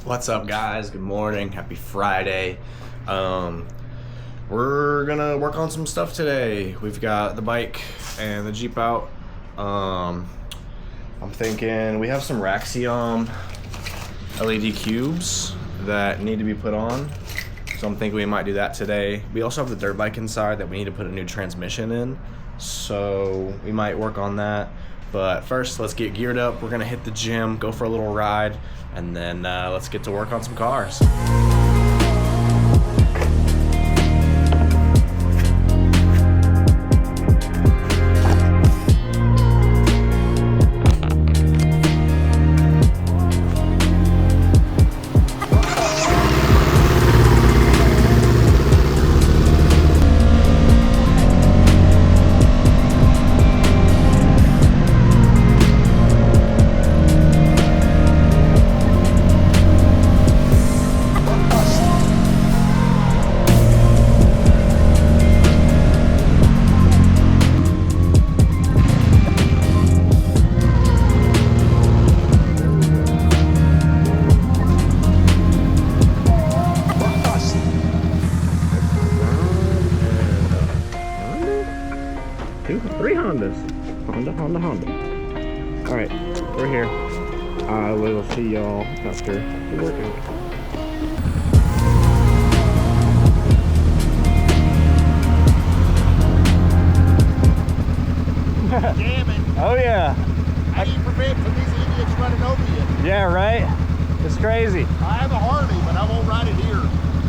What's up, guys? Good morning. Happy Friday. We're gonna work on some stuff today. We've got the bike and the Jeep out. I'm thinking we have some Raxiom LED cubes that need to be put on. So I'm thinking we might do that today. We also have the dirt bike inside that we need to put a new transmission in. So we might work on that. But first, let's get geared up. We're gonna hit the gym, go for a little ride, and then let's get to work on some cars. 3 Hondas. Honda. Alright, we're here. I will see y'all after the workout. Jamming. Oh yeah. How do you prevent from these idiots running over you? Yeah, right? It's crazy. I have a Harley, but I won't ride it here.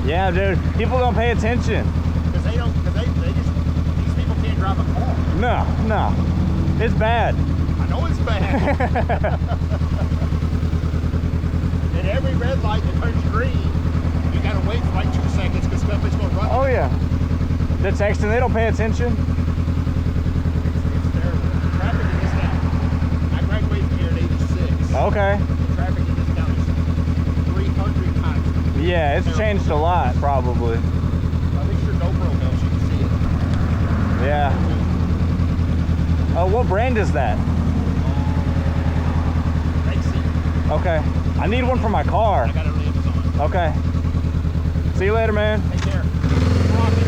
Yeah, dude. People don't pay attention. Because they just, these people can't drive a car. No. It's bad. I know it's bad. And every red light that turns green, you gotta wait for like 2 seconds because somebody's gonna run. Oh yeah. They're texting, they don't pay attention. It's terrible. Traffic in this town. I graduated from here in '86. Okay. The traffic in this town is 300 times. Yeah, it's changed a lot, probably. At least your GoPro helps you can see it. Yeah. Oh, what brand is that? Raxiom. Okay. I need one for my car. I got it on Amazon. Okay. See you later, man. Take care. Rock it.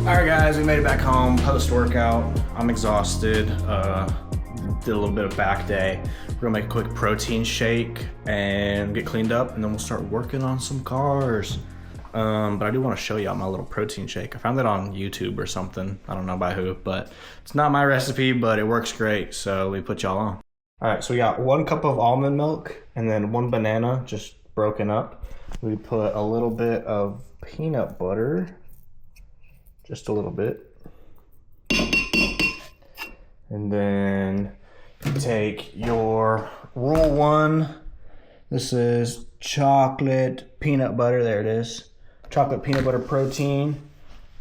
Alright guys, we made it back home post-workout. I'm exhausted. Did a little bit of back day. We're gonna make a quick protein shake and get cleaned up, and then we'll start working on some cars. But I do want to show y'all my little protein shake. I found it on YouTube or something. I don't know by who, but it's not my recipe, but it works great, so we put y'all on. Alright, so we got 1 cup of almond milk and then 1 banana just broken up. We put a little bit of peanut butter, just a little bit. And then you take your Rule 1. This is chocolate peanut butter. There it is. Chocolate peanut butter protein.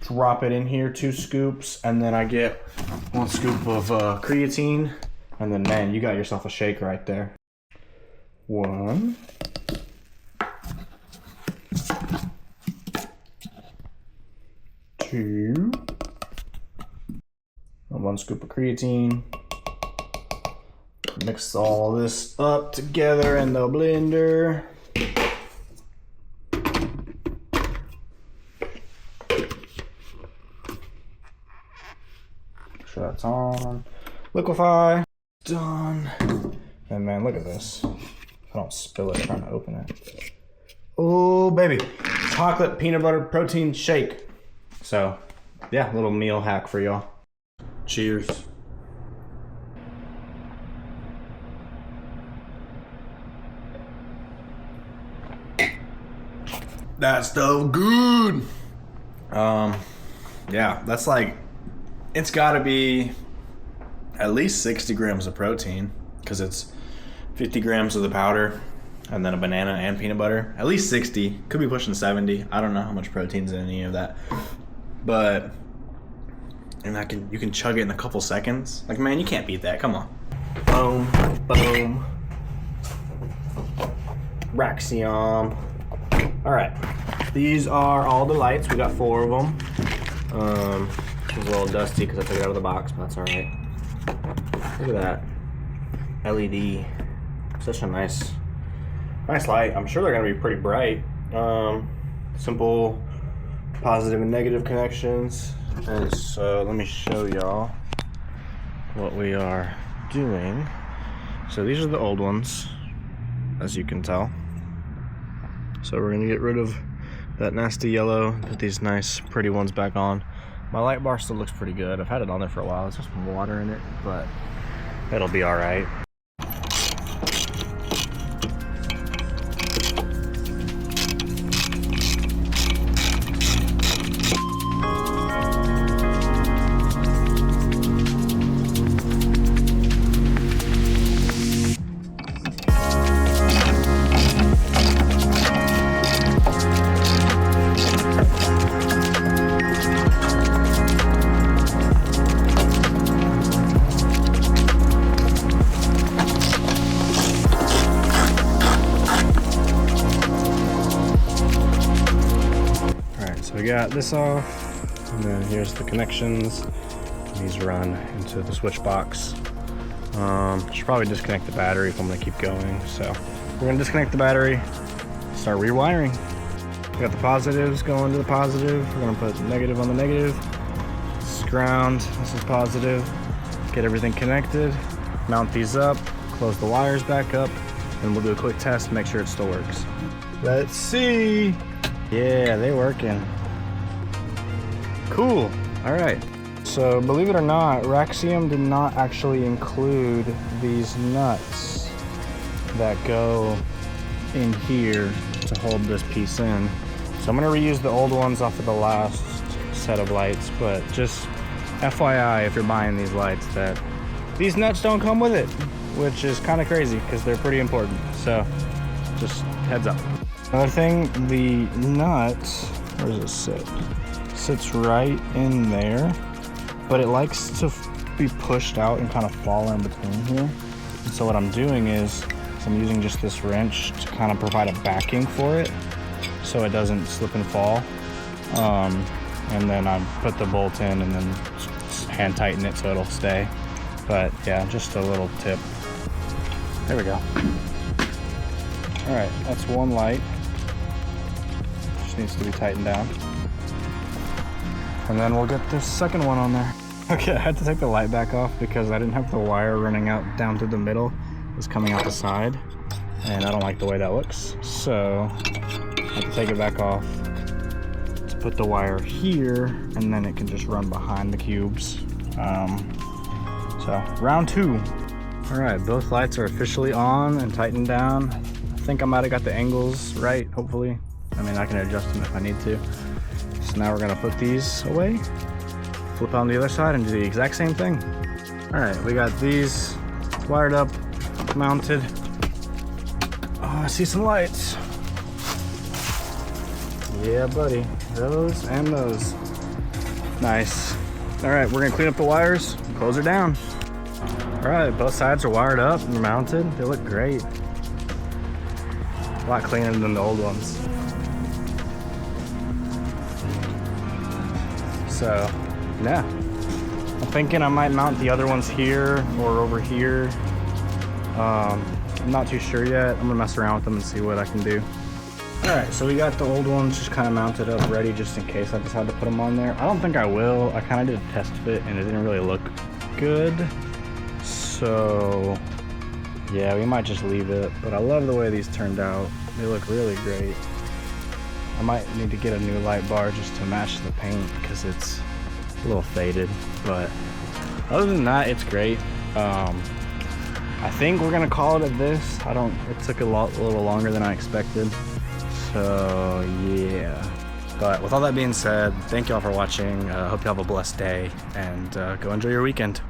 Drop it in here, 2 scoops. And then I get 1 scoop of creatine. And then, man, you got yourself a shake right there. 1. 2. And 1 scoop of creatine. Mix all this up together in the blender. Make sure that's on. Liquefy. Done. And man, look at this. I don't spill it trying to open it. Oh, baby. Chocolate peanut butter protein shake. So, yeah, little meal hack for y'all. Cheers. That stuff good. Yeah, that's like, it's gotta be at least 60 grams of protein because it's 50 grams of the powder and then a banana and peanut butter. At least 60, could be pushing 70. I don't know how much protein's in any of that, but and you can chug it in a couple seconds. Like, man, you can't beat that. Come on. Boom, boom. Raxiom. All right, these are all the lights. We got 4 of them. It was a little dusty because I took it out of the box, but that's all right. Look at that LED. Such a nice light. I'm sure they're gonna be pretty bright. Simple positive and negative connections. And so let me show y'all what we are doing. So these are the old ones, as you can tell. So we're gonna get rid of that nasty yellow, put these nice pretty ones back on. My light bar still looks pretty good. I've had it on there for a while. There's just some water in it, but it'll be all right. We got this off, and then here's the connections. These run into the switch box. Should probably disconnect the battery if I'm gonna keep going. So we're gonna disconnect the battery, start rewiring. We got the positives going to the positive. We're gonna put negative on the negative. This is ground, this is positive. Get everything connected, mount these up, close the wires back up, and we'll do a quick test, make sure it still works. Let's see. Yeah, they're working. Cool. All right. So believe it or not, Raxiom did not actually include these nuts that go in here to hold this piece in. So I'm gonna reuse the old ones off of the last set of lights, but just FYI, if you're buying these lights, that these nuts don't come with it, which is kind of crazy because they're pretty important. So just heads up. Another thing, the nut, where does it sit? Sits right in there, but it likes to be pushed out and kind of fall in between here. And so what I'm doing is I'm using just this wrench to kind of provide a backing for it so it doesn't slip and fall. And then I put the bolt in and then hand tighten it so it'll stay. But yeah, just a little tip. There we go. All right, that's one light. Just needs to be tightened down. And then we'll get this second one on there. Okay, I had to take the light back off because I didn't have the wire running out down through the middle. It was coming out the side, and I don't like the way that looks. So I have to take it back off to put the wire here, and then it can just run behind the cubes. So round 2. All right, both lights are officially on and tightened down. I think I might have got the angles right, hopefully. I mean, I can adjust them if I need to. So now we're gonna put these away, flip on the other side and do the exact same thing. All right, we got these wired up, mounted. Oh, I see some lights. Yeah, buddy, those and those. Nice. All right, we're gonna clean up the wires, close her down. All right, both sides are wired up and mounted. They look great. A lot cleaner than the old ones. So, yeah. I'm thinking I might mount the other ones here or over here. I'm not too sure yet. I'm gonna mess around with them and see what I can do. All right, so we got the old ones just kind of mounted up ready just in case I decide to put them on there. I don't think I will. I kind of did a test fit and it didn't really look good. So, yeah, we might just leave it. But I love the way these turned out. They look really great. I might need to get a new light bar just to match the paint because it's a little faded, but other than that, it's great. I think we're gonna call it at this. It took a little longer than I expected. So yeah, but with all that being said, thank y'all for watching. Hope you have a blessed day and go enjoy your weekend.